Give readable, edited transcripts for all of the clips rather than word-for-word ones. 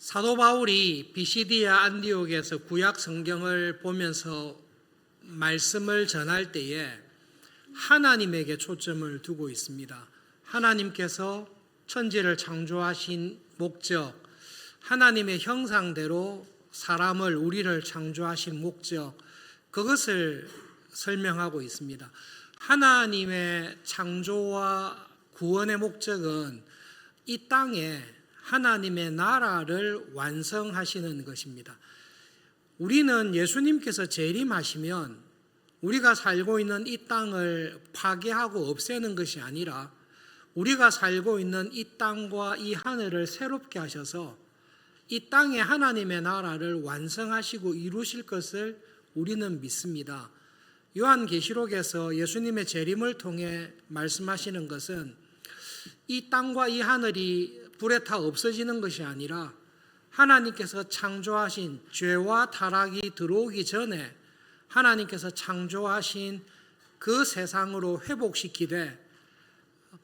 사도 바울이 비시디아 안디옥에서 구약 성경을 보면서 말씀을 전할 때에 하나님에게 초점을 두고 있습니다. 하나님께서 천지를 창조하신 목적, 하나님의 형상대로 사람을, 우리를 창조하신 목적, 그것을 설명하고 있습니다. 하나님의 창조와 구원의 목적은 이 땅에 하나님의 나라를 완성하시는 것입니다. 우리는 예수님께서 재림하시면 우리가 살고 있는 이 땅을 파괴하고 없애는 것이 아니라 우리가 살고 있는 이 땅과 이 하늘을 새롭게 하셔서 이 땅에 하나님의 나라를 완성하시고 이루실 것을 우리는 믿습니다. 요한계시록에서 예수님의 재림을 통해 말씀하시는 것은 이 땅과 이 하늘이 불에 타 없어지는 것이 아니라 하나님께서 창조하신, 죄와 타락이 들어오기 전에 하나님께서 창조하신 그 세상으로 회복시키되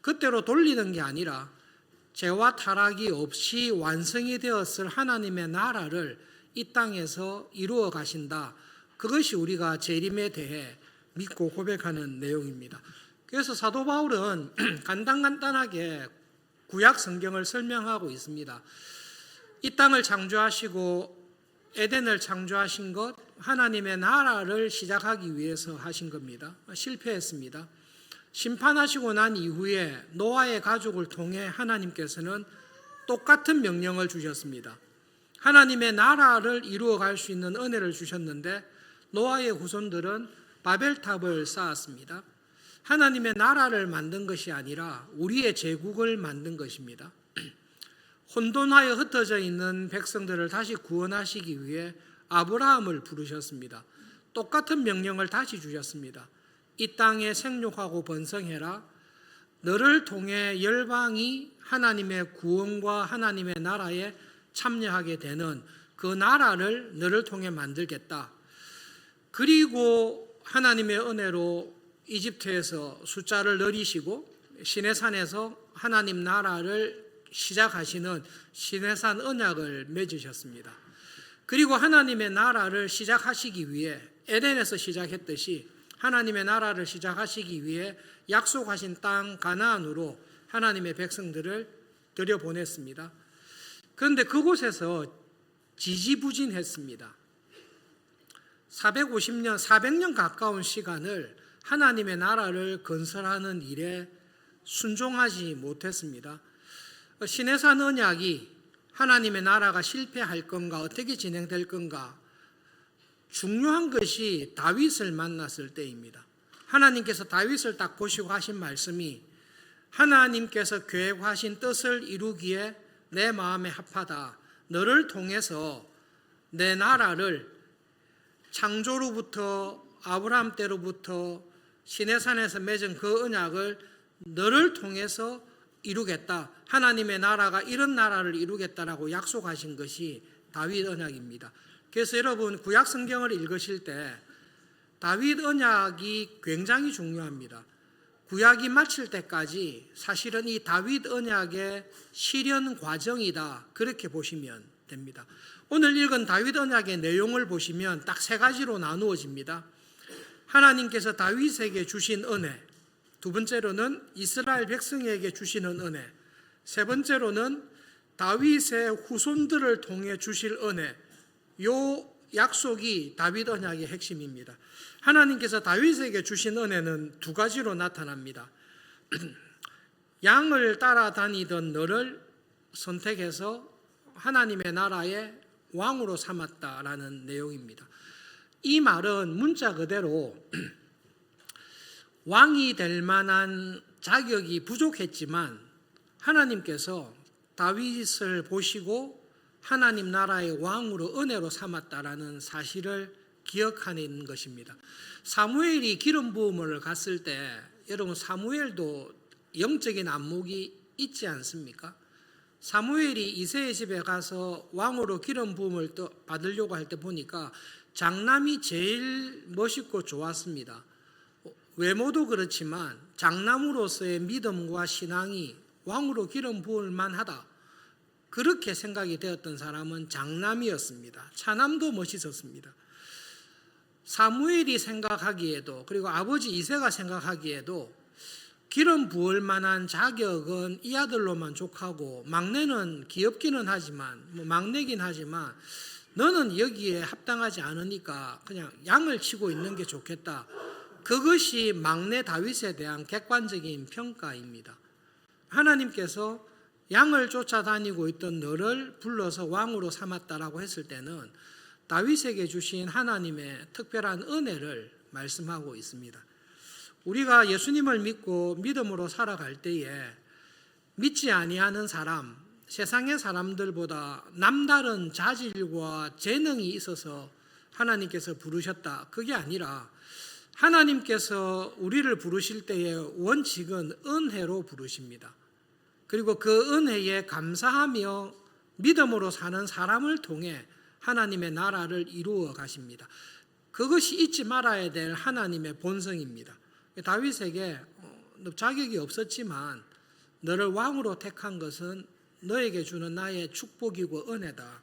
그때로 돌리는 게 아니라 죄와 타락이 없이 완성이 되었을 하나님의 나라를 이 땅에서 이루어 가신다. 그것이 우리가 재림에 대해 믿고 고백하는 내용입니다. 그래서 사도 바울은 간단하게 구약 성경을 설명하고 있습니다. 이 땅을 창조하시고 에덴을 창조하신 것, 하나님의 나라를 시작하기 위해서 하신 겁니다. 실패했습니다. 심판하시고 난 이후에 노아의 가족을 통해 하나님께서는 똑같은 명령을 주셨습니다. 하나님의 나라를 이루어 갈 수 있는 은혜를 주셨는데 노아의 후손들은 바벨탑을 쌓았습니다. 하나님의 나라를 만든 것이 아니라 우리의 제국을 만든 것입니다. 혼돈하여 흩어져 있는 백성들을 다시 구원하시기 위해 아브라함을 부르셨습니다. 똑같은 명령을 다시 주셨습니다. 이 땅에 생육하고 번성해라. 너를 통해 열방이 하나님의 구원과 하나님의 나라에 참여하게 되는 그 나라를 너를 통해 만들겠다. 그리고 하나님의 은혜로 이집트에서 숫자를 늘리시고 시내산에서 하나님 나라를 시작하시는 시내산 언약을 맺으셨습니다. 그리고 하나님의 나라를 시작하시기 위해 에덴에서 시작했듯이 하나님의 나라를 시작하시기 위해 약속하신 땅 가나안으로 하나님의 백성들을 들여보냈습니다. 그런데 그곳에서 지지부진했습니다. 400년 가까운 시간을 하나님의 나라를 건설하는 일에 순종하지 못했습니다. 시내산 언약이 하나님의 나라가 실패할 건가, 어떻게 진행될 건가, 중요한 것이 다윗을 만났을 때입니다. 하나님께서 다윗을 딱 보시고 하신 말씀이 하나님께서 계획하신 뜻을 이루기에 내 마음에 합하다. 너를 통해서 내 나라를 창조로부터 아브라함 때로부터 시내산에서 맺은 그 언약을 너를 통해서 이루겠다. 하나님의 나라가 이런 나라를 이루겠다라고 약속하신 것이 다윗 언약입니다. 그래서 여러분 구약 성경을 읽으실 때 다윗 언약이 굉장히 중요합니다. 구약이 마칠 때까지 사실은 이 다윗 언약의 실현 과정이다. 그렇게 보시면 됩니다. 오늘 읽은 다윗 언약의 내용을 보시면 딱 세 가지로 나누어집니다. 하나님께서 다윗에게 주신 은혜, 두 번째로는 이스라엘 백성에게 주시는 은혜, 세 번째로는 다윗의 후손들을 통해 주실 은혜, 요 약속이 다윗 언약의 핵심입니다. 하나님께서 다윗에게 주신 은혜는 두 가지로 나타납니다. 양을 따라다니던 너를 선택해서 하나님의 나라의 왕으로 삼았다라는 내용입니다. 이 말은 문자 그대로 왕이 될 만한 자격이 부족했지만 하나님께서 다윗을 보시고 하나님 나라의 왕으로 은혜로 삼았다라는 사실을 기억하는 것입니다. 사무엘이 기름 부음을 갔을 때 여러분 사무엘도 영적인 안목이 있지 않습니까? 사무엘이 이새의 집에 가서 왕으로 기름 부음을 받으려고 할 때 보니까 장남이 제일 멋있고 좋았습니다. 외모도 그렇지만 장남으로서의 믿음과 신앙이 왕으로 기름 부을 만하다. 그렇게 생각이 되었던 사람은 장남이었습니다. 차남도 멋있었습니다. 사무엘이 생각하기에도, 그리고 아버지 이새가 생각하기에도 기름 부을 만한 자격은 이 아들로만 족하고, 막내는 귀엽기는 하지만, 막내긴 하지만 너는 여기에 합당하지 않으니까 그냥 양을 치고 있는 게 좋겠다. 그것이 막내 다윗에 대한 객관적인 평가입니다. 하나님께서 양을 쫓아다니고 있던 너를 불러서 왕으로 삼았다라고 했을 때는 다윗에게 주신 하나님의 특별한 은혜를 말씀하고 있습니다. 우리가 예수님을 믿고 믿음으로 살아갈 때에 믿지 아니하는 사람, 세상의 사람들보다 남다른 자질과 재능이 있어서 하나님께서 부르셨다. 그게 아니라 하나님께서 우리를 부르실 때의 원칙은 은혜로 부르십니다. 그리고 그 은혜에 감사하며 믿음으로 사는 사람을 통해 하나님의 나라를 이루어 가십니다. 그것이 잊지 말아야 될 하나님의 본성입니다. 다윗에게 너 자격이 없었지만 너를 왕으로 택한 것은 너에게 주는 나의 축복이고 은혜다.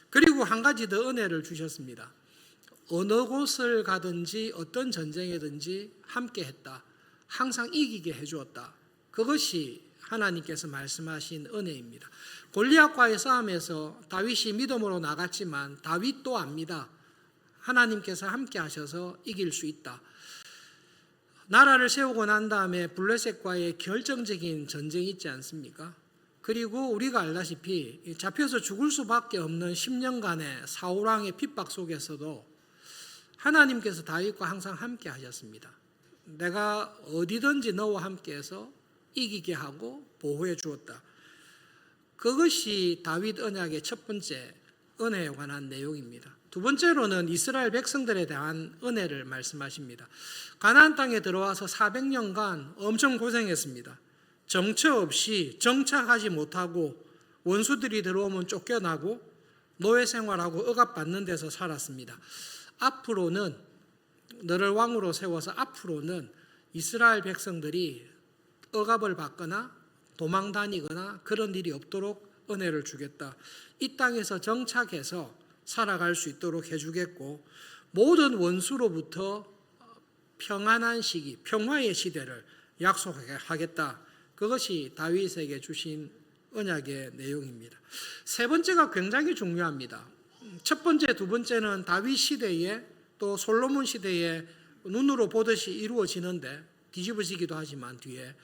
그리고 한 가지 더 은혜를 주셨습니다. 어느 곳을 가든지 어떤 전쟁이든지 함께 했다. 항상 이기게 해주었다. 그것이 하나님께서 말씀하신 은혜입니다. 골리앗과의 싸움에서 다윗이 믿음으로 나갔지만 다윗도 압니다. 하나님께서 함께 하셔서 이길 수 있다. 나라를 세우고 난 다음에 블레셋과의 결정적인 전쟁이 있지 않습니까? 그리고 우리가 알다시피 잡혀서 죽을 수밖에 없는 10년간의 사울왕의 핍박 속에서도 하나님께서 다윗과 항상 함께 하셨습니다. 내가 어디든지 너와 함께해서 이기게 하고 보호해 주었다. 그것이 다윗 언약의 첫 번째 은혜에 관한 내용입니다. 두 번째로는 이스라엘 백성들에 대한 은혜를 말씀하십니다. 가나안 땅에 들어와서 400년간 엄청 고생했습니다. 정처 없이 정착하지 못하고 원수들이 들어오면 쫓겨나고 노예 생활하고 억압받는 데서 살았습니다. 앞으로는 너를 왕으로 세워서 앞으로는 이스라엘 백성들이 억압을 받거나 도망 다니거나 그런 일이 없도록 은혜를 주겠다. 이 땅에서 정착해서 살아갈 수 있도록 해주겠고 모든 원수로부터 평안한 시기, 평화의 시대를 약속하겠다. 그것이 다윗에게 주신 언약의 내용입니다. 세 번째가 굉장히 중요합니다. 첫 번째, 두 번째는 다윗 시대에 또 솔로몬 시대에 눈으로 보듯이 이루어지는데 뒤집어지기도 하지만 뒤에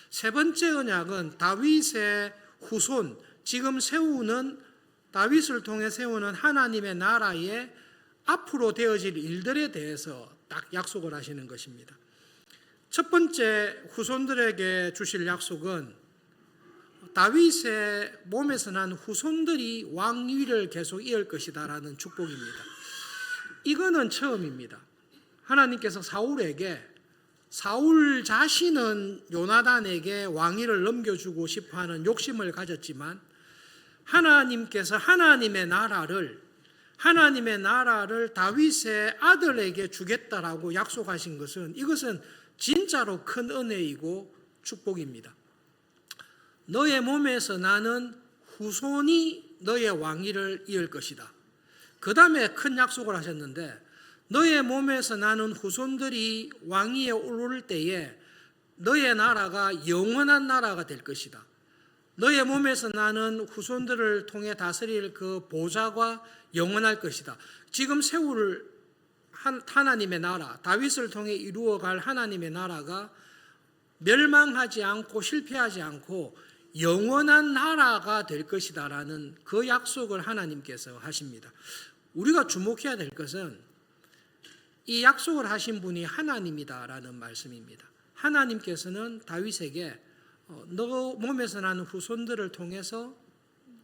세 번째 언약은 다윗의 후손, 지금 세우는 다윗을 통해 세우는 하나님의 나라의 앞으로 되어질 일들에 대해서 딱 약속을 하시는 것입니다. 첫 번째 후손들에게 주실 약속은 다윗의 몸에서 난 후손들이 왕위를 계속 이을 것이다라는 축복입니다. 이거는 처음입니다. 하나님께서 사울에게 사울 자신은 요나단에게 왕위를 넘겨주고 싶어하는 욕심을 가졌지만 하나님께서 하나님의 나라를 다윗의 아들에게 주겠다라고 약속하신 것은 이것은 진짜로 큰 은혜이고 축복입니다. 너의 몸에서 나는 후손이 너의 왕위를 이을 것이다. 그 다음에 큰 약속을 하셨는데 너의 몸에서 나는 후손들이 왕위에 오를 때에 너의 나라가 영원한 나라가 될 것이다. 너의 몸에서 나는 후손들을 통해 다스릴 그 보좌가 영원할 것이다. 지금 세울 하나님의 나라, 다윗을 통해 이루어갈 하나님의 나라가 멸망하지 않고 실패하지 않고 영원한 나라가 될 것이다라는 그 약속을 하나님께서 하십니다. 우리가 주목해야 될 것은 이 약속을 하신 분이 하나님이다라는 말씀입니다. 하나님께서는 다윗에게 너 몸에서 나는 후손들을 통해서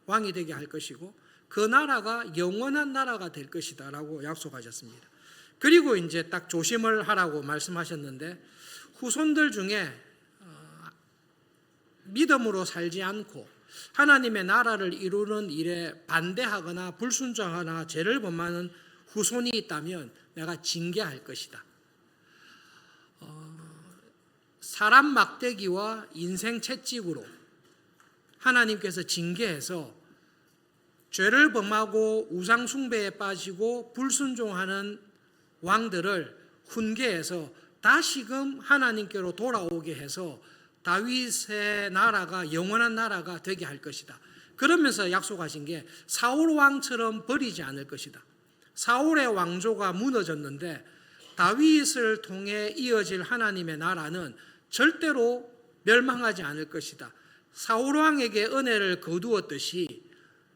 왕이 되게 할 것이고 그 나라가 영원한 나라가 될 것이다라고 약속하셨습니다. 그리고 이제 딱 조심을 하라고 말씀하셨는데 후손들 중에 믿음으로 살지 않고 하나님의 나라를 이루는 일에 반대하거나 불순종하거나 죄를 범하는 후손이 있다면 내가 징계할 것이다. 사람 막대기와 인생 채찍으로 하나님께서 징계해서 죄를 범하고 우상 숭배에 빠지고 불순종하는 왕들을 훈계해서 다시금 하나님께로 돌아오게 해서 다윗의 나라가 영원한 나라가 되게 할 것이다. 그러면서 약속하신 게 사울 왕처럼 버리지 않을 것이다. 사울의 왕조가 무너졌는데 다윗을 통해 이어질 하나님의 나라는 절대로 멸망하지 않을 것이다. 사울 왕에게 은혜를 거두었듯이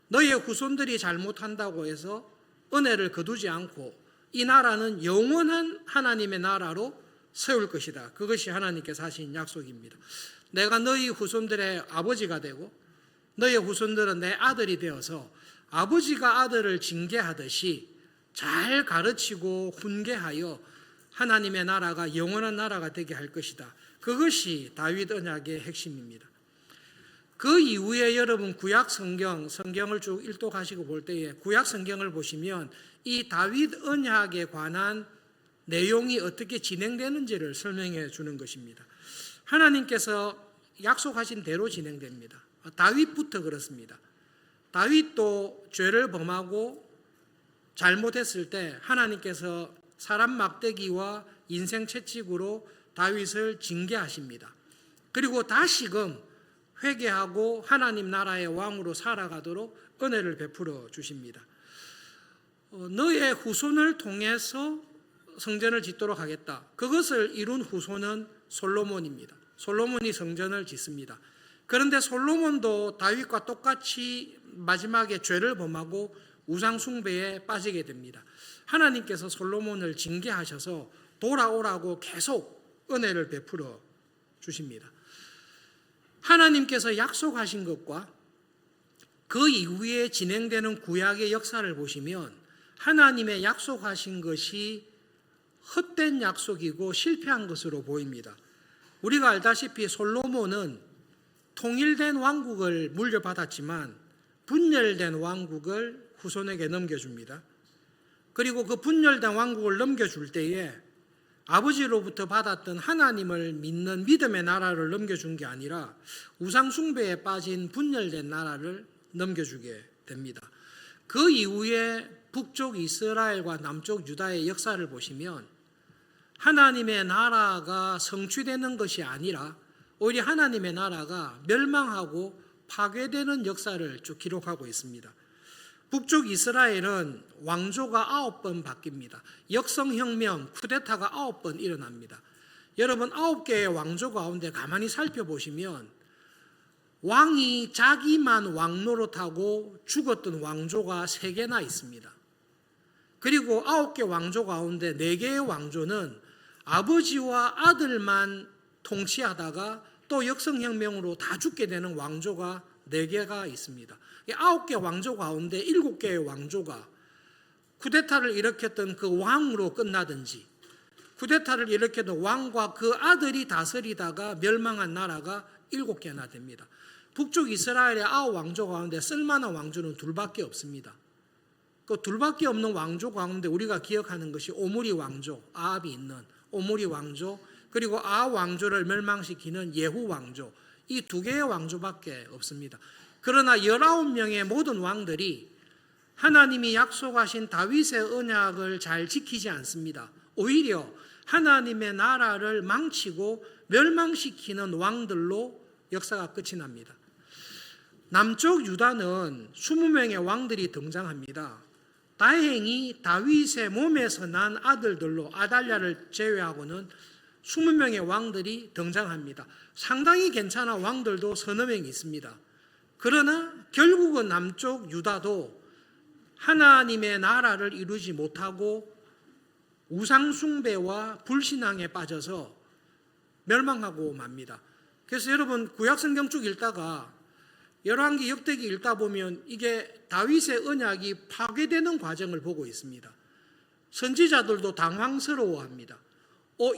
너의 후손들이 잘못한다고 해서 은혜를 거두지 않고 이 나라는 영원한 하나님의 나라로 세울 것이다. 그것이 하나님께서 하신 약속입니다. 내가 너희 후손들의 아버지가 되고 너희 후손들은 내 아들이 되어서 아버지가 아들을 징계하듯이 잘 가르치고 훈계하여 하나님의 나라가 영원한 나라가 되게 할 것이다. 그것이 다윗 언약의 핵심입니다. 그 이후에 여러분 구약 성경을 쭉 일독하시고 볼 때에 구약 성경을 보시면 이 다윗 언약에 관한 내용이 어떻게 진행되는지를 설명해 주는 것입니다. 하나님께서 약속하신 대로 진행됩니다. 다윗부터 그렇습니다. 다윗도 죄를 범하고 잘못했을 때 하나님께서 사람 막대기와 인생 채찍으로 다윗을 징계하십니다. 그리고 다시금 회개하고 하나님 나라의 왕으로 살아가도록 은혜를 베풀어 주십니다. 너의 후손을 통해서 성전을 짓도록 하겠다. 그것을 이룬 후손은 솔로몬입니다. 솔로몬이 성전을 짓습니다. 그런데 솔로몬도 다윗과 똑같이 마지막에 죄를 범하고 우상 숭배에 빠지게 됩니다. 하나님께서 솔로몬을 징계하셔서 돌아오라고 계속 은혜를 베풀어 주십니다. 하나님께서 약속하신 것과 그 이후에 진행되는 구약의 역사를 보시면 하나님의 약속하신 것이 헛된 약속이고 실패한 것으로 보입니다. 우리가 알다시피 솔로몬은 통일된 왕국을 물려받았지만 분열된 왕국을 후손에게 넘겨줍니다. 그리고 그 분열된 왕국을 넘겨줄 때에 아버지로부터 받았던 하나님을 믿는 믿음의 나라를 넘겨준 게 아니라 우상 숭배에 빠진 분열된 나라를 넘겨주게 됩니다. 그 이후에 북쪽 이스라엘과 남쪽 유다의 역사를 보시면 하나님의 나라가 성취되는 것이 아니라 오히려 하나님의 나라가 멸망하고 파괴되는 역사를 쭉 기록하고 있습니다. 북쪽 이스라엘은 왕조가 9번 바뀝니다. 역성혁명, 쿠데타가 9번 일어납니다. 여러분 9개의 왕조 가운데 가만히 살펴보시면 왕이 자기만 왕 노릇하고 죽었던 왕조가 3개나 있습니다. 그리고 9개 왕조 가운데 4개의 왕조는 아버지와 아들만 통치하다가 또 역성혁명으로 다 죽게 되는 왕조가 4개가 있습니다. 9개 왕조 가운데 7개의 왕조가 쿠데타를 일으켰던 그 왕으로 끝나든지 쿠데타를 일으켰던 왕과 그 아들이 다스리다가 멸망한 나라가 7개나 됩니다. 북쪽 이스라엘의 9왕조 가운데 쓸만한 왕조는 2밖에 없습니다. 그 2밖에 없는 왕조 가운데 우리가 기억하는 것이 오므리 왕조, 아합이 있는 오므리 왕조, 그리고 아합 왕조를 멸망시키는 예후 왕조, 이 2개의 왕조밖에 없습니다. 그러나 19명의 모든 왕들이 하나님이 약속하신 다윗의 언약을 잘 지키지 않습니다. 오히려 하나님의 나라를 망치고 멸망시키는 왕들로 역사가 끝이 납니다. 남쪽 유다는 20명의 왕들이 등장합니다. 다행히 다윗의 몸에서 난 아들들로 아달랴를 제외하고는 20명의 왕들이 등장합니다. 상당히 괜찮은 왕들도 서너 명 있습니다. 그러나 결국은 남쪽 유다도 하나님의 나라를 이루지 못하고 우상숭배와 불신앙에 빠져서 멸망하고 맙니다. 그래서 여러분 구약성경 쭉 읽다가 열왕기 역대기 읽다 보면 이게 다윗의 언약이 파괴되는 과정을 보고 있습니다. 선지자들도 당황스러워합니다.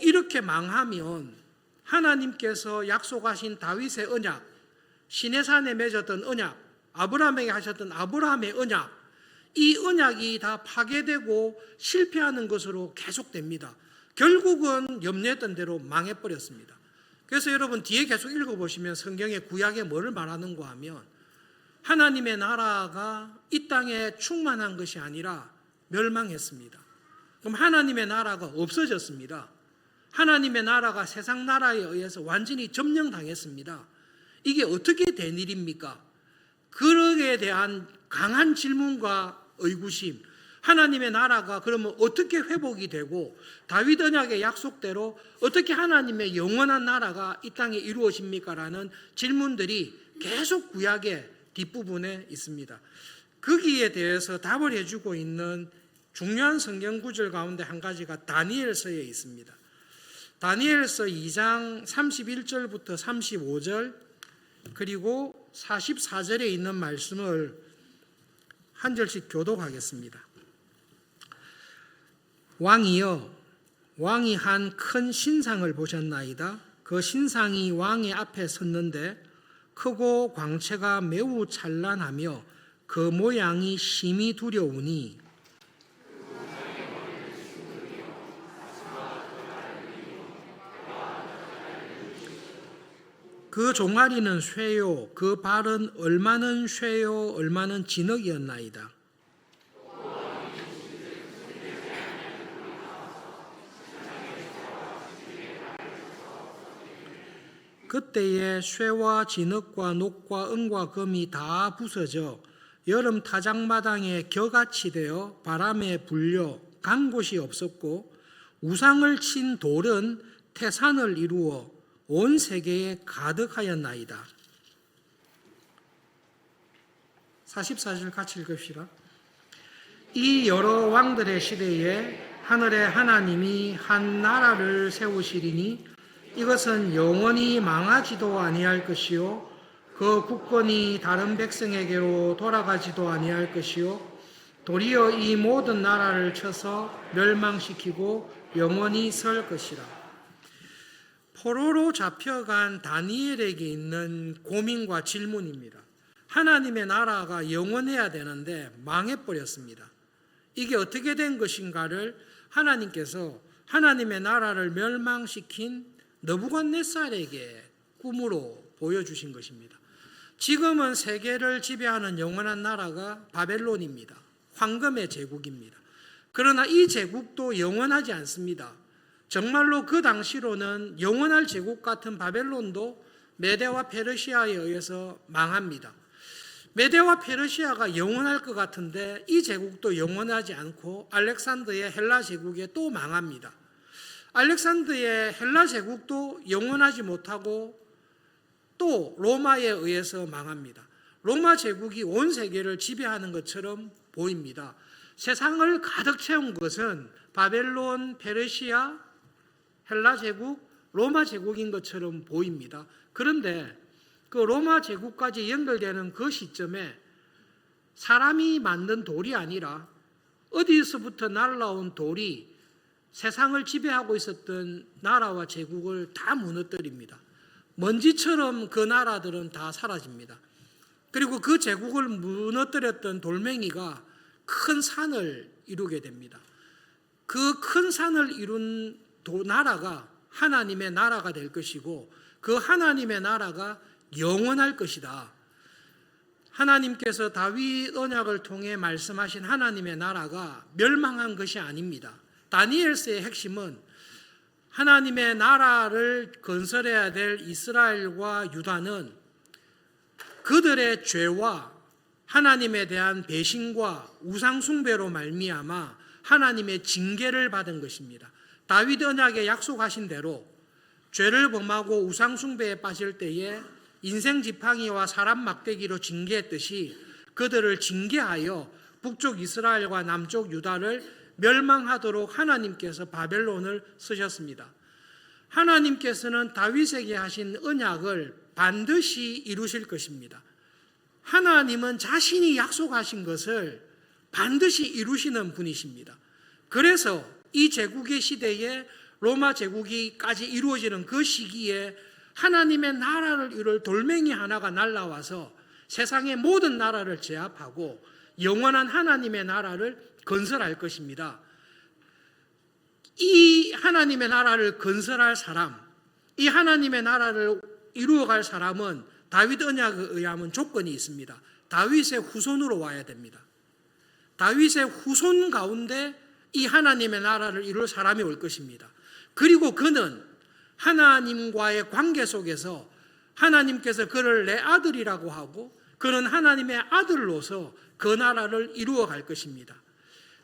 이렇게 망하면 하나님께서 약속하신 다윗의 언약, 시내산에 맺었던 언약, 아브라함에게 하셨던 아브라함의 언약, 이 언약이 다 파괴되고 실패하는 것으로 계속됩니다. 결국은 염려했던 대로 망해버렸습니다. 그래서 여러분 뒤에 계속 읽어보시면 성경의 구약에 뭐를 말하는가 하면 하나님의 나라가 이 땅에 충만한 것이 아니라 멸망했습니다. 그럼 하나님의 나라가 없어졌습니다. 하나님의 나라가 세상 나라에 의해서 완전히 점령당했습니다. 이게 어떻게 된 일입니까? 그러기에 대한 강한 질문과 의구심, 하나님의 나라가 그러면 어떻게 회복이 되고 다윗 언약의 약속대로 어떻게 하나님의 영원한 나라가 이 땅에 이루어집니까? 라는 질문들이 계속 구약의 뒷부분에 있습니다. 거기에 대해서 답을 해주고 있는 중요한 성경 구절 가운데 한 가지가 다니엘서에 있습니다. 다니엘서 2장 31절부터 35절 그리고 44절에 있는 말씀을 한 절씩 교독하겠습니다. 왕이여, 왕이 한 큰 신상을 보셨나이다. 그 신상이 왕의 앞에 섰는데 크고 광채가 매우 찬란하며 그 모양이 심히 두려우니 그 종아리는 쇠요, 그 발은 얼마는 쇠요, 얼마는 진흙이었나이다. 그때에 쇠와 진흙과 녹과 은과 금이 다 부서져 여름 타작마당에 겨같이 되어 바람에 불려 간 곳이 없었고 우상을 친 돌은 태산을 이루어 온 세계에 가득하였나이다. 44절 같이 읽읍시다. 이 여러 왕들의 시대에 하늘의 하나님이 한 나라를 세우시리니 이것은 영원히 망하지도 아니할 것이요 그 국권이 다른 백성에게로 돌아가지도 아니할 것이요 도리어 이 모든 나라를 쳐서 멸망시키고 영원히 설 것이라. 포로로 잡혀간 다니엘에게 있는 고민과 질문입니다. 하나님의 나라가 영원해야 되는데 망해버렸습니다. 이게 어떻게 된 것인가를 하나님께서 하나님의 나라를 멸망시킨 느부갓네살에게 꿈으로 보여주신 것입니다. 지금은 세계를 지배하는 영원한 나라가 바벨론입니다. 황금의 제국입니다. 그러나 이 제국도 영원하지 않습니다. 정말로 그 당시로는 영원할 제국 같은 바벨론도 메대와 페르시아에 의해서 망합니다. 메대와 페르시아가 영원할 것 같은데 이 제국도 영원하지 않고 알렉산더의 헬라 제국에 또 망합니다. 알렉산더의 헬라 제국도 영원하지 못하고 또 로마에 의해서 망합니다. 로마 제국이 온 세계를 지배하는 것처럼 보입니다. 세상을 가득 채운 것은 바벨론, 페르시아, 헬라 제국, 로마 제국인 것처럼 보입니다. 그런데 그 로마 제국까지 연결되는 그 시점에 사람이 만든 돌이 아니라 어디서부터 날라온 돌이 세상을 지배하고 있었던 나라와 제국을 다 무너뜨립니다. 먼지처럼 그 나라들은 다 사라집니다. 그리고 그 제국을 무너뜨렸던 돌멩이가 큰 산을 이루게 됩니다. 그 큰 산을 이룬 나라가 하나님의 나라가 될 것이고 그 하나님의 나라가 영원할 것이다. 하나님께서 다윗 언약을 통해 말씀하신 하나님의 나라가 멸망한 것이 아닙니다. 다니엘서의 핵심은 하나님의 나라를 건설해야 될 이스라엘과 유다는 그들의 죄와 하나님에 대한 배신과 우상숭배로 말미암아 하나님의 징계를 받은 것입니다. 다윗 언약에 약속하신 대로 죄를 범하고 우상숭배에 빠질 때에 인생 지팡이와 사람 막대기로 징계했듯이 그들을 징계하여 북쪽 이스라엘과 남쪽 유다를 멸망하도록 하나님께서 바벨론을 쓰셨습니다. 하나님께서는 다윗에게 하신 언약을 반드시 이루실 것입니다. 하나님은 자신이 약속하신 것을 반드시 이루시는 분이십니다. 그래서 이 제국의 시대에 로마 제국이까지 이루어지는 그 시기에 하나님의 나라를 이룰 돌멩이 하나가 날라와서 세상의 모든 나라를 제압하고 영원한 하나님의 나라를 건설할 것입니다. 이 하나님의 나라를 건설할 사람, 이 하나님의 나라를 이루어갈 사람은 다윗 언약에 의하면 조건이 있습니다. 다윗의 후손으로 와야 됩니다. 다윗의 후손 가운데 이 하나님의 나라를 이룰 사람이 올 것입니다. 그리고 그는 하나님과의 관계 속에서 하나님께서 그를 내 아들이라고 하고 그는 하나님의 아들로서 그 나라를 이루어 갈 것입니다.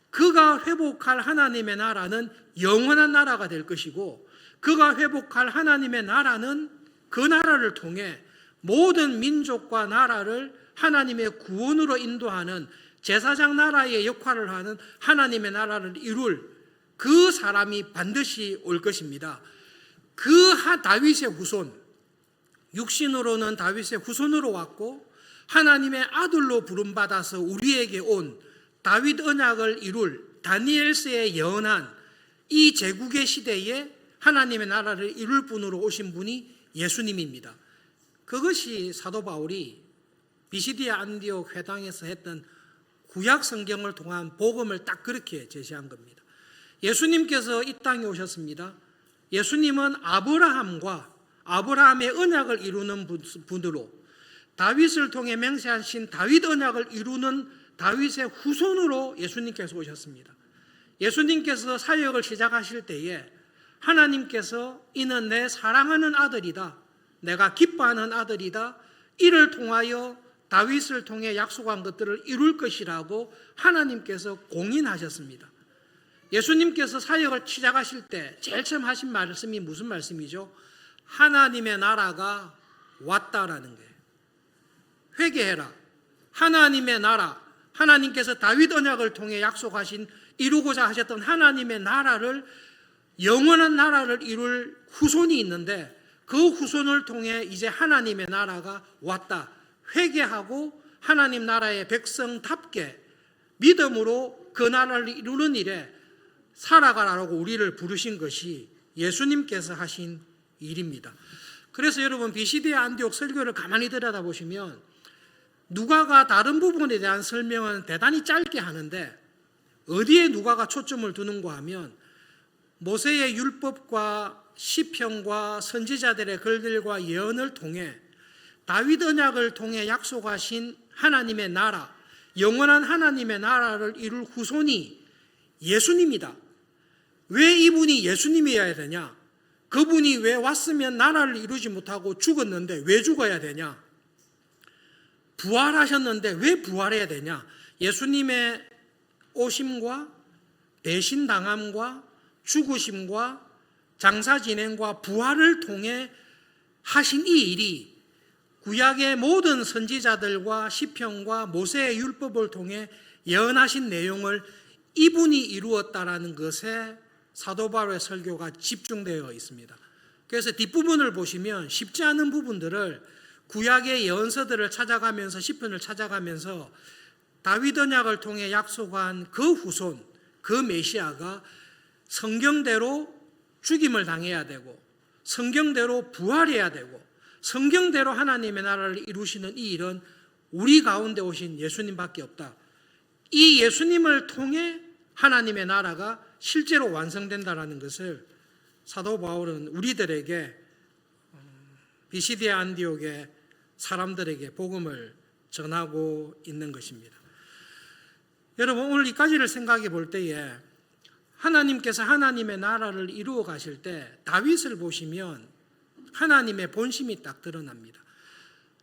그가 회복할 하나님의 나라는 영원한 나라가 될 것이고 그가 회복할 하나님의 나라는 그 나라를 통해 모든 민족과 나라를 하나님의 구원으로 인도하는 제사장 나라의 역할을 하는 하나님의 나라를 이룰 그 사람이 반드시 올 것입니다. 그 다윗의 후손, 육신으로는 다윗의 후손으로 왔고 하나님의 아들로 부름받아서 우리에게 온 다윗 언약을 이룰 다니엘서의 예언한 이 제국의 시대에 하나님의 나라를 이룰 분으로 오신 분이 예수님입니다. 그것이 사도 바울이 비시디아 안디옥 회당에서 했던 구약 성경을 통한 복음을 딱 그렇게 제시한 겁니다. 예수님께서 이 땅에 오셨습니다. 예수님은 아브라함의 언약을 이루는 분으로 다윗을 통해 맹세하신 다윗 언약을 이루는 다윗의 후손으로 예수님께서 오셨습니다. 예수님께서 사역을 시작하실 때에 하나님께서 이는 내 사랑하는 아들이다. 내가 기뻐하는 아들이다. 이를 통하여 다윗을 통해 약속한 것들을 이룰 것이라고 하나님께서 공인하셨습니다. 예수님께서 사역을 시작하실 때 제일 처음 하신 말씀이 무슨 말씀이죠? 하나님의 나라가 왔다라는 거예요. 회개해라. 하나님의 나라, 하나님께서 다윗 언약을 통해 약속하신 이루고자 하셨던 하나님의 나라를 영원한 나라를 이룰 후손이 있는데 그 후손을 통해 이제 하나님의 나라가 왔다. 회개하고 하나님 나라의 백성답게 믿음으로 그 나라를 이루는 일에 살아가라고 우리를 부르신 것이 예수님께서 하신 일입니다. 그래서 여러분 비시디아 안디옥 설교를 가만히 들여다보시면 누가가 다른 부분에 대한 설명은 대단히 짧게 하는데 어디에 누가가 초점을 두는가 하면 모세의 율법과 시편과 선지자들의 글들과 예언을 통해 다윗 언약을 통해 약속하신 하나님의 나라, 영원한 하나님의 나라를 이룰 후손이 예수님이다. 왜 이분이 예수님이어야 되냐? 그분이 왜 왔으면 나라를 이루지 못하고 죽었는데 왜 죽어야 되냐? 부활하셨는데 왜 부활해야 되냐? 예수님의 오심과 배신당함과 죽으심과 장사 진행과 부활을 통해 하신 이 일이 구약의 모든 선지자들과 시편과 모세의 율법을 통해 예언하신 내용을 이분이 이루었다라는 것에 사도 바울의 설교가 집중되어 있습니다. 그래서 뒷부분을 보시면 쉽지 않은 부분들을 구약의 예언서들을 찾아가면서 시편을 찾아가면서 다윗 언약을 통해 약속한 그 후손, 그 메시아가 성경대로 죽임을 당해야 되고 성경대로 부활해야 되고 성경대로 하나님의 나라를 이루시는 이 일은 우리 가운데 오신 예수님밖에 없다. 이 예수님을 통해 하나님의 나라가 실제로 완성된다라는 것을 사도 바울은 우리들에게 비시디아 안디옥의 사람들에게 복음을 전하고 있는 것입니다. 여러분 오늘 이까지를 생각해 볼 때에 하나님께서 하나님의 나라를 이루어 가실 때 다윗을 보시면 하나님의 본심이 딱 드러납니다.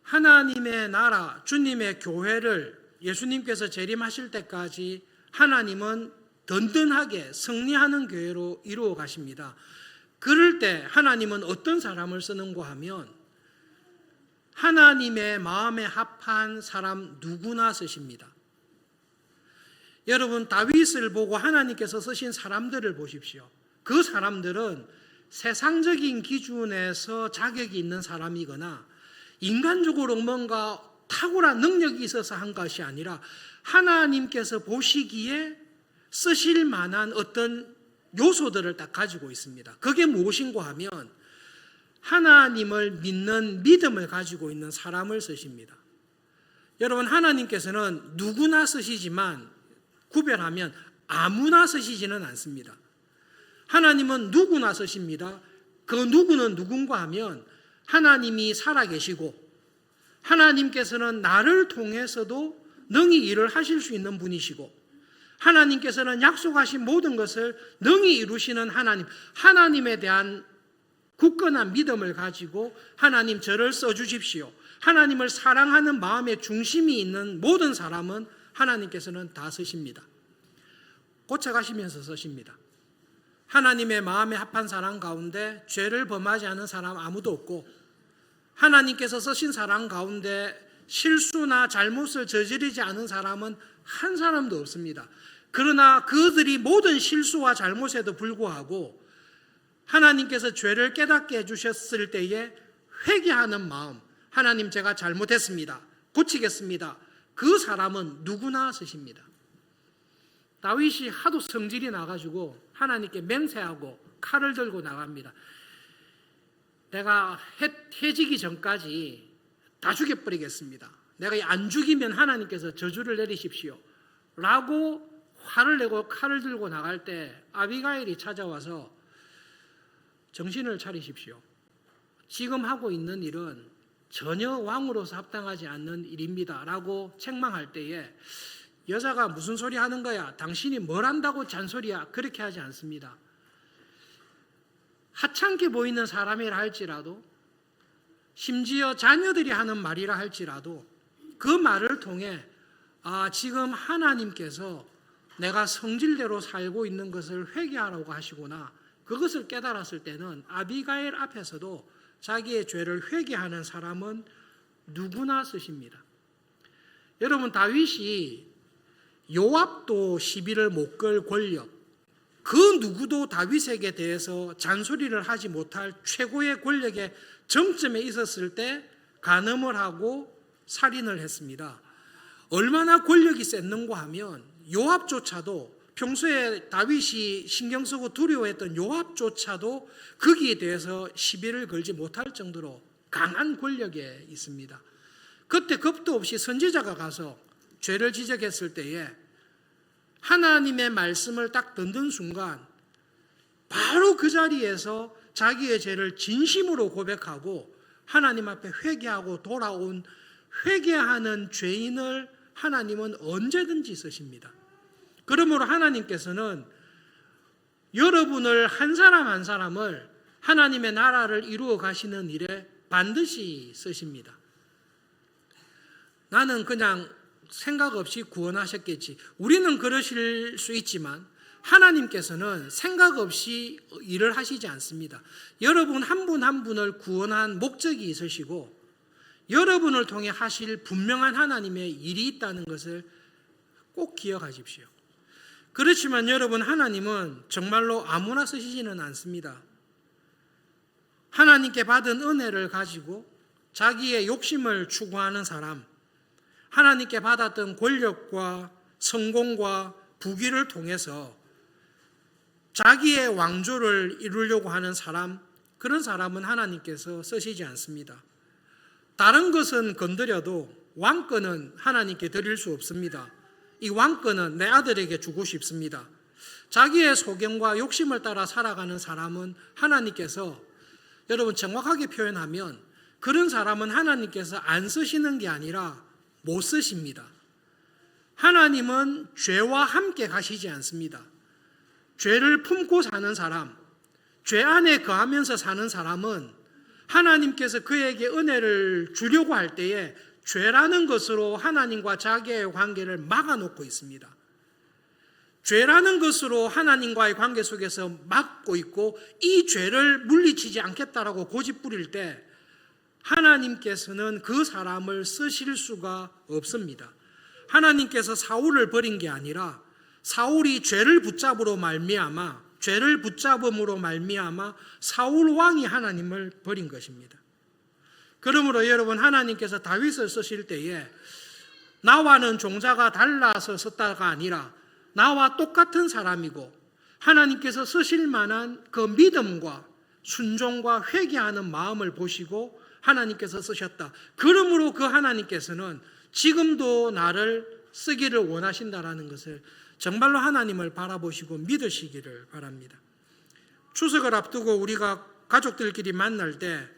하나님의 나라, 주님의 교회를 예수님께서 재림하실 때까지 하나님은 든든하게 승리하는 교회로 이루어 가십니다. 그럴 때 하나님은 어떤 사람을 쓰는가 하면 하나님의 마음에 합한 사람 누구나 쓰십니다. 여러분 다윗을 보고 하나님께서 쓰신 사람들을 보십시오. 그 사람들은 세상적인 기준에서 자격이 있는 사람이거나 인간적으로 뭔가 탁월한 능력이 있어서 한 것이 아니라 하나님께서 보시기에 쓰실 만한 어떤 요소들을 딱 가지고 있습니다. 그게 무엇인가 하면 하나님을 믿는 믿음을 가지고 있는 사람을 쓰십니다. 여러분 하나님께서는 누구나 쓰시지만 구별하면 아무나 쓰시지는 않습니다. 하나님은 누구나 쓰십니다. 그 누구는 누군가 하면 하나님이 살아계시고 하나님께서는 나를 통해서도 능히 일을 하실 수 있는 분이시고, 하나님께서는 약속하신 모든 것을 능히 이루시는 하나님, 하나님에 대한 굳건한 믿음을 가지고 하나님 저를 써주십시오, 하나님을 사랑하는 마음의 중심이 있는 모든 사람은 하나님께서는 다 쓰십니다. 고쳐가시면서 쓰십니다. 하나님의 마음에 합한 사람 가운데 죄를 범하지 않은 사람 아무도 없고, 하나님께서 쓰신 사람 가운데 실수나 잘못을 저지르지 않은 사람은 한 사람도 없습니다. 그러나 그들이 모든 실수와 잘못에도 불구하고 하나님께서 죄를 깨닫게 해주셨을 때에 회개하는 마음, 하나님 제가 잘못했습니다, 고치겠습니다, 그 사람은 누구나 쓰십니다. 다윗이 하도 성질이 나가지고 하나님께 맹세하고 칼을 들고 나갑니다. 내가 해지기 전까지 다 죽여버리겠습니다. 내가 안 죽이면 하나님께서 저주를 내리십시오 라고 화를 내고 칼을 들고 나갈 때 아비가일이 찾아와서 정신을 차리십시오, 지금 하고 있는 일은 전혀 왕으로서 합당하지 않는 일입니다 라고 책망할 때에 여자가 무슨 소리 하는 거야, 당신이 뭘 안다고 잔소리야, 그렇게 하지 않습니다. 하찮게 보이는 사람이라 할지라도, 심지어 자녀들이 하는 말이라 할지라도 그 말을 통해 지금 하나님께서 내가 성질대로 살고 있는 것을 회개하라고 하시구나, 그것을 깨달았을 때는 아비가일 앞에서도 자기의 죄를 회개하는 사람은 누구나 쓰십니다. 여러분, 다윗이 요압도 시비를 못 걸 권력, 그 누구도 다윗에게 대해서 잔소리를 하지 못할 최고의 권력의 정점에 있었을 때 간음을 하고 살인을 했습니다. 얼마나 권력이 셌는가 하면 요압조차도, 평소에 다윗이 신경 쓰고 두려워했던 요압조차도 거기에 대해서 시비를 걸지 못할 정도로 강한 권력에 있습니다. 그때 겁도 없이 선지자가 가서 죄를 지적했을 때에 하나님의 말씀을 딱 듣는 순간 바로 그 자리에서 자기의 죄를 진심으로 고백하고 하나님 앞에 회개하고 돌아온, 회개하는 죄인을 하나님은 언제든지 쓰십니다. 그러므로 하나님께서는 여러분을 한 사람 한 사람을 하나님의 나라를 이루어 가시는 일에 반드시 쓰십니다. 나는 그냥 생각 없이 구원하셨겠지, 우리는 그러실 수 있지만 하나님께서는 생각 없이 일을 하시지 않습니다. 여러분 한 분 한 분을 구원한 목적이 있으시고 여러분을 통해 하실 분명한 하나님의 일이 있다는 것을 꼭 기억하십시오. 그렇지만 여러분, 하나님은 정말로 아무나 쓰시지는 않습니다. 하나님께 받은 은혜를 가지고 자기의 욕심을 추구하는 사람, 하나님께 받았던 권력과 성공과 부귀를 통해서 자기의 왕조를 이루려고 하는 사람, 그런 사람은 하나님께서 쓰시지 않습니다. 다른 것은 건드려도 왕권은 하나님께 드릴 수 없습니다. 이 왕권은 내 아들에게 주고 싶습니다. 자기의 소견과 욕심을 따라 살아가는 사람은 하나님께서, 여러분 정확하게 표현하면 그런 사람은 하나님께서 안 쓰시는 게 아니라 못 쓰십니다. 하나님은 죄와 함께 가시지 않습니다. 죄를 품고 사는 사람, 죄 안에 거하면서 사는 사람은 하나님께서 그에게 은혜를 주려고 할 때에 죄라는 것으로 하나님과 자기의 관계를 막아놓고 있습니다. 죄라는 것으로 하나님과의 관계 속에서 막고 있고, 이 죄를 물리치지 않겠다라고 고집 부릴 때 하나님께서는 그 사람을 쓰실 수가 없습니다. 하나님께서 사울을 버린 게 아니라 사울이 죄를 붙잡음으로 말미암아 사울 왕이 하나님을 버린 것입니다. 그러므로 여러분, 하나님께서 다윗을 쓰실 때에 나와는 종자가 달라서 썼다가 아니라 나와 똑같은 사람이고 하나님께서 쓰실 만한 그 믿음과 순종과 회개하는 마음을 보시고 하나님께서 쓰셨다. 그러므로 그 하나님께서는 지금도 나를 쓰기를 원하신다라는 것을 정말로 하나님을 바라보시고 믿으시기를 바랍니다. 추석을 앞두고 우리가 가족들끼리 만날 때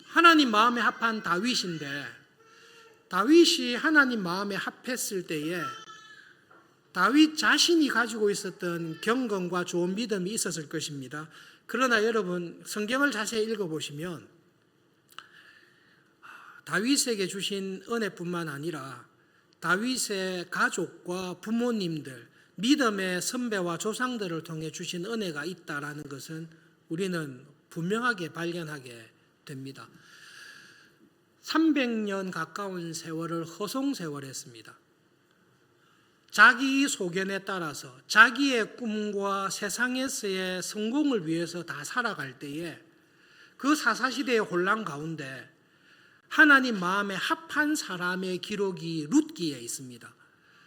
하나님 마음에 합한 다윗인데 다윗이 하나님 마음에 합했을 때에 다윗 자신이 가지고 있었던 경건과 좋은 믿음이 있었을 것입니다. 그러나 여러분 성경을 자세히 읽어보시면 다윗에게 주신 은혜뿐만 아니라 다윗의 가족과 부모님들, 믿음의 선배와 조상들을 통해 주신 은혜가 있다라는 것은 우리는 분명하게 발견하게 됩니다. 300년 가까운 세월을 허송세월했습니다. 자기 소견에 따라서 자기의 꿈과 세상에서의 성공을 위해서 다 살아갈 때에 그 사사시대의 혼란 가운데 하나님 마음에 합한 사람의 기록이 룻기에 있습니다.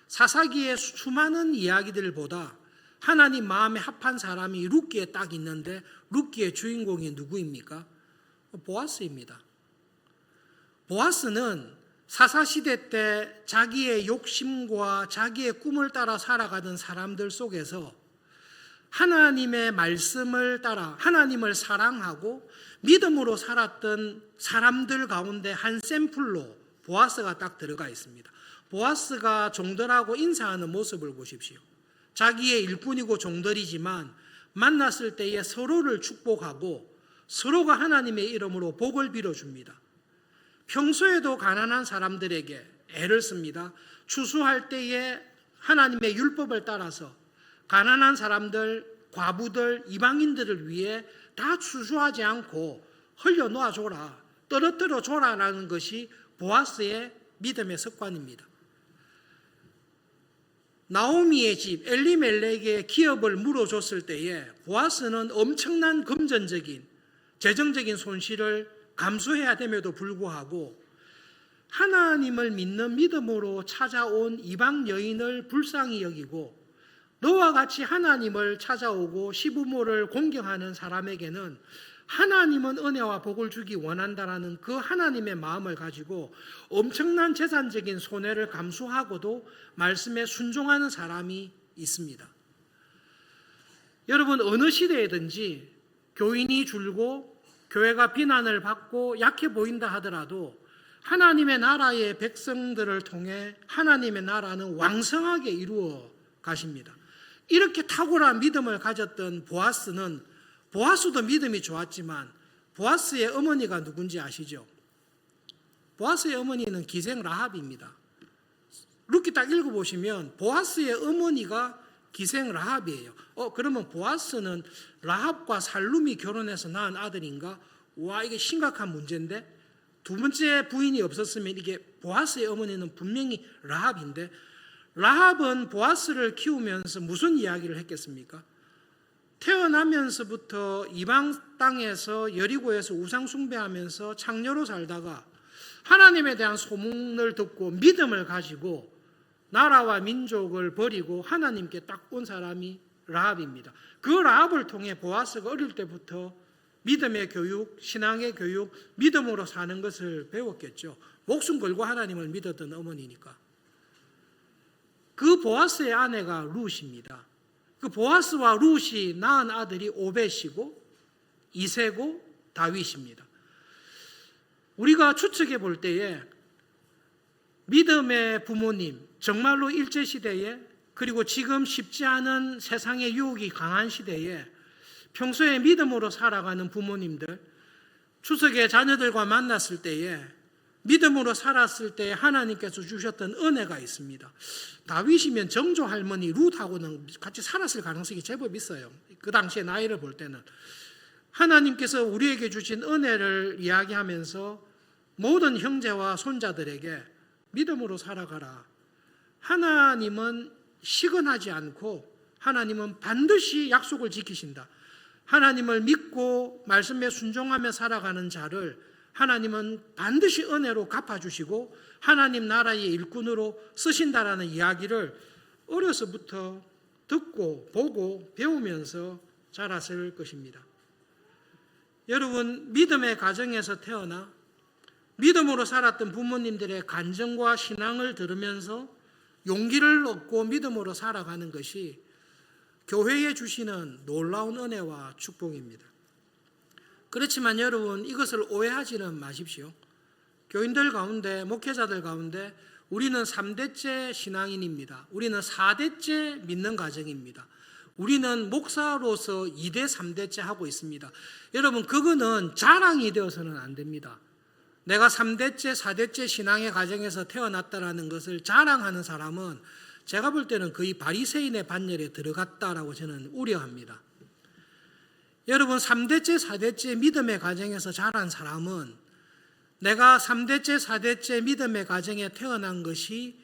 사사기의 수많은 이야기들보다 하나님 마음에 합한 사람이 룻기에 딱 있는데 룻기의 주인공이 누구입니까? 보아스입니다. 보아스는 사사시대 때 자기의 욕심과 자기의 꿈을 따라 살아가던 사람들 속에서 하나님의 말씀을 따라 하나님을 사랑하고 믿음으로 살았던 사람들 가운데 한 샘플로 보아스가 딱 들어가 있습니다. 보아스가 종들하고 인사하는 모습을 보십시오. 자기의 일꾼이고 종들이지만 만났을 때에 서로를 축복하고 서로가 하나님의 이름으로 복을 빌어줍니다. 평소에도 가난한 사람들에게 애를 씁니다. 추수할 때에 하나님의 율법을 따라서 가난한 사람들, 과부들, 이방인들을 위해 다 추수하지 않고 흘려놓아 줘라, 떨어뜨려 줘라라는 것이 보아스의 믿음의 습관입니다. 나오미의 집 엘리멜렉의 기업을 물어줬을 때에 보아스는 엄청난 금전적인 재정적인 손실을 감수해야 됨에도 불구하고 하나님을 믿는 믿음으로 찾아온 이방 여인을 불쌍히 여기고 너와 같이 하나님을 찾아오고 시부모를 공경하는 사람에게는 하나님은 은혜와 복을 주기 원한다라는 그 하나님의 마음을 가지고 엄청난 재산적인 손해를 감수하고도 말씀에 순종하는 사람이 있습니다. 여러분 어느 시대에든지 교인이 줄고 교회가 비난을 받고 약해 보인다 하더라도 하나님의 나라의 백성들을 통해 하나님의 나라는 왕성하게 이루어 가십니다. 이렇게 탁월한 믿음을 가졌던 보아스도 믿음이 좋았지만 보아스의 어머니가 누군지 아시죠? 보아스의 어머니는 기생 라합입니다. 룻기 딱 읽어보시면 보아스의 어머니가 기생 라합이에요. 그러면 보아스는 라합과 살룸이 결혼해서 낳은 아들인가? 와, 이게 심각한 문제인데 두 번째 부인이 없었으면 이게 보아스의 어머니는 분명히 라합인데 라합은 보아스를 키우면서 무슨 이야기를 했겠습니까? 태어나면서부터 이방 땅에서 여리고에서 우상 숭배하면서 창녀로 살다가 하나님에 대한 소문을 듣고 믿음을 가지고 나라와 민족을 버리고 하나님께 딱 온 사람이 라합입니다. 그 라합을 통해 보아스가 어릴 때부터 믿음의 교육, 신앙의 교육, 믿음으로 사는 것을 배웠겠죠. 목숨 걸고 하나님을 믿었던 어머니니까. 그 보아스의 아내가 룻입니다. 그 보아스와 룻이 낳은 아들이 오벳이고 이세고 다윗입니다. 우리가 추측해 볼 때에 믿음의 부모님, 정말로 일제시대에 그리고 지금 쉽지 않은 세상의 유혹이 강한 시대에 평소에 믿음으로 살아가는 부모님들, 추석에 자녀들과 만났을 때에 믿음으로 살았을 때 하나님께서 주셨던 은혜가 있습니다. 다윗이면 정조 할머니 룻하고는 같이 살았을 가능성이 제법 있어요. 그 당시에 나이를 볼 때는. 하나님께서 우리에게 주신 은혜를 이야기하면서 모든 형제와 손자들에게 믿음으로 살아가라. 하나님은 시건하지 않고 하나님은 반드시 약속을 지키신다. 하나님을 믿고 말씀에 순종하며 살아가는 자를 하나님은 반드시 은혜로 갚아주시고 하나님 나라의 일꾼으로 쓰신다라는 이야기를 어려서부터 듣고 보고 배우면서 자랐을 것입니다. 여러분, 믿음의 가정에서 태어나 믿음으로 살았던 부모님들의 간증과 신앙을 들으면서 용기를 얻고 믿음으로 살아가는 것이 교회에 주시는 놀라운 은혜와 축복입니다. 그렇지만 여러분, 이것을 오해하지는 마십시오. 교인들 가운데, 목회자들 가운데 우리는 3대째 신앙인입니다. 우리는 4대째 믿는 가정입니다. 우리는 목사로서 2대, 3대째 하고 있습니다. 여러분, 그거는 자랑이 되어서는 안 됩니다. 내가 3대째, 4대째 신앙의 가정에서 태어났다라는 것을 자랑하는 사람은 제가 볼 때는 거의 바리새인의 반열에 들어갔다라고 저는 우려합니다. 여러분, 3대째, 4대째 믿음의 가정에서 자란 사람은 내가 3대째, 4대째 믿음의 가정에 태어난 것이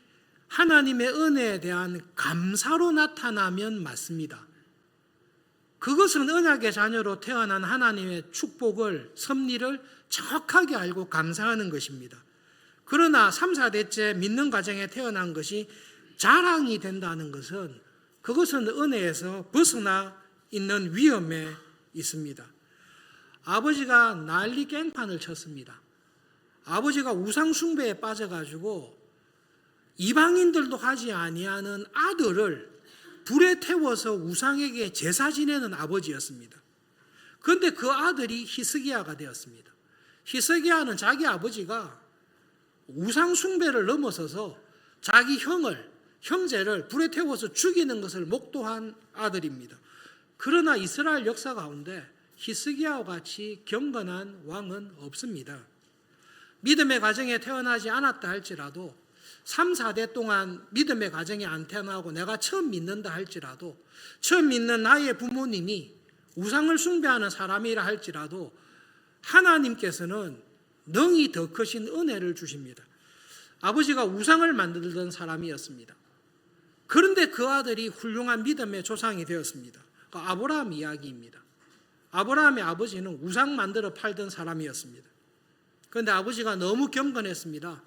하나님의 은혜에 대한 감사로 나타나면 맞습니다. 그것은 언약의 자녀로 태어난 하나님의 축복을, 섭리를 정확하게 알고 감사하는 것입니다. 그러나 3, 4대째 믿는 가정에 태어난 것이 자랑이 된다는 것은 그것은 은혜에서 벗어나 있는 위험에 있습니다. 아버지가 난리 깽판을 쳤습니다. 아버지가 우상 숭배에 빠져가지고 이방인들도 하지 아니하는 아들을 불에 태워서 우상에게 제사 지내는 아버지였습니다. 그런데 그 아들이 히스기야가 되었습니다. 히스기야는 자기 아버지가 우상 숭배를 넘어서서 자기 형제를 불에 태워서 죽이는 것을 목도한 아들입니다. 그러나 이스라엘 역사 가운데 히스기야와 같이 경건한 왕은 없습니다. 믿음의 가정에 태어나지 않았다 할지라도 3, 4대 동안 믿음의 가정에 안 태어나고 내가 처음 믿는다 할지라도 처음 믿는 나의 부모님이 우상을 숭배하는 사람이라 할지라도 하나님께서는 능히 더 크신 은혜를 주십니다. 아버지가 우상을 만들던 사람이었습니다. 그런데 그 아들이 훌륭한 믿음의 조상이 되었습니다. 그 아브라함 이야기입니다. 아브라함의 아버지는 우상 만들어 팔던 사람이었습니다. 그런데 아버지가 너무 경건했습니다.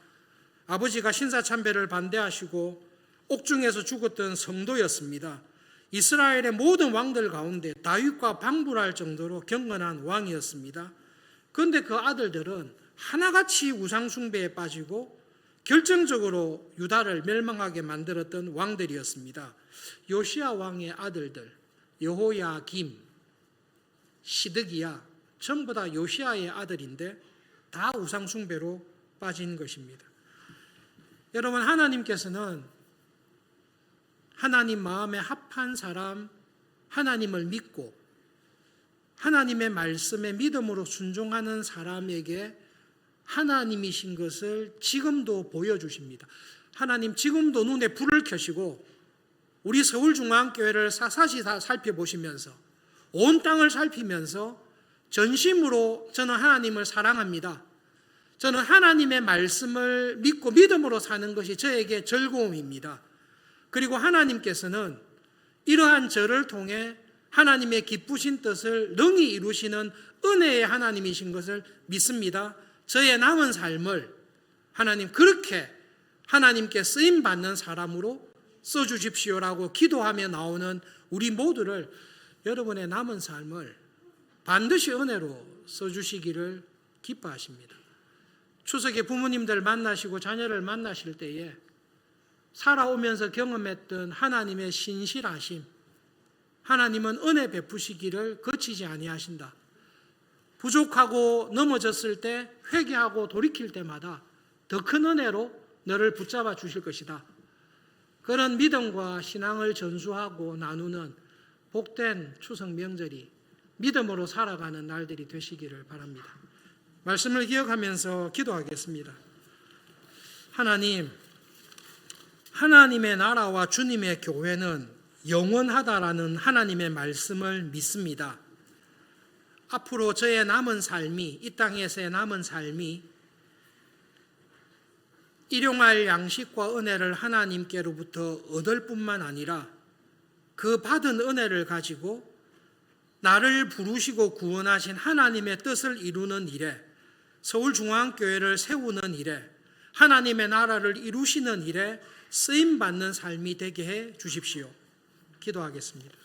아버지가 신사참배를 반대하시고 옥중에서 죽었던 성도였습니다. 이스라엘의 모든 왕들 가운데 다윗과 방불할 정도로 경건한 왕이었습니다. 그런데 그 아들들은 하나같이 우상 숭배에 빠지고 결정적으로 유다를 멸망하게 만들었던 왕들이었습니다. 요시야 왕의 아들들 여호야김, 시드기야 전부 다 요시야의 아들인데 다 우상 숭배로 빠진 것입니다. 여러분, 하나님께서는 하나님 마음에 합한 사람, 하나님을 믿고 하나님의 말씀에 믿음으로 순종하는 사람에게 하나님이신 것을 지금도 보여주십니다. 하나님 지금도 눈에 불을 켜시고 우리 서울중앙교회를 사사시 다 살펴보시면서 온 땅을 살피면서 전심으로 저는 하나님을 사랑합니다. 저는 하나님의 말씀을 믿고 믿음으로 사는 것이 저에게 즐거움입니다. 그리고 하나님께서는 이러한 저를 통해 하나님의 기쁘신 뜻을 능히 이루시는 은혜의 하나님이신 것을 믿습니다. 저의 남은 삶을 하나님 그렇게 하나님께 쓰임받는 사람으로 써주십시오라고 기도하며 나오는 우리 모두를 여러분의 남은 삶을 반드시 은혜로 써주시기를 기뻐하십니다. 추석에 부모님들 만나시고 자녀를 만나실 때에 살아오면서 경험했던 하나님의 신실하심, 하나님은 은혜 베푸시기를 거치지 아니하신다. 부족하고 넘어졌을 때 회개하고 돌이킬 때마다 더 큰 은혜로 너를 붙잡아 주실 것이다. 그런 믿음과 신앙을 전수하고 나누는 복된 추석 명절이 믿음으로 살아가는 날들이 되시기를 바랍니다. 말씀을 기억하면서 기도하겠습니다. 하나님, 하나님의 나라와 주님의 교회는 영원하다라는 하나님의 말씀을 믿습니다. 앞으로 저의 남은 삶이, 이 땅에서의 남은 삶이 일용할 양식과 은혜를 하나님께로부터 얻을 뿐만 아니라 그 받은 은혜를 가지고 나를 부르시고 구원하신 하나님의 뜻을 이루는 일에, 서울중앙교회를 세우는 일에, 하나님의 나라를 이루시는 일에 쓰임받는 삶이 되게 해 주십시오. 기도하겠습니다.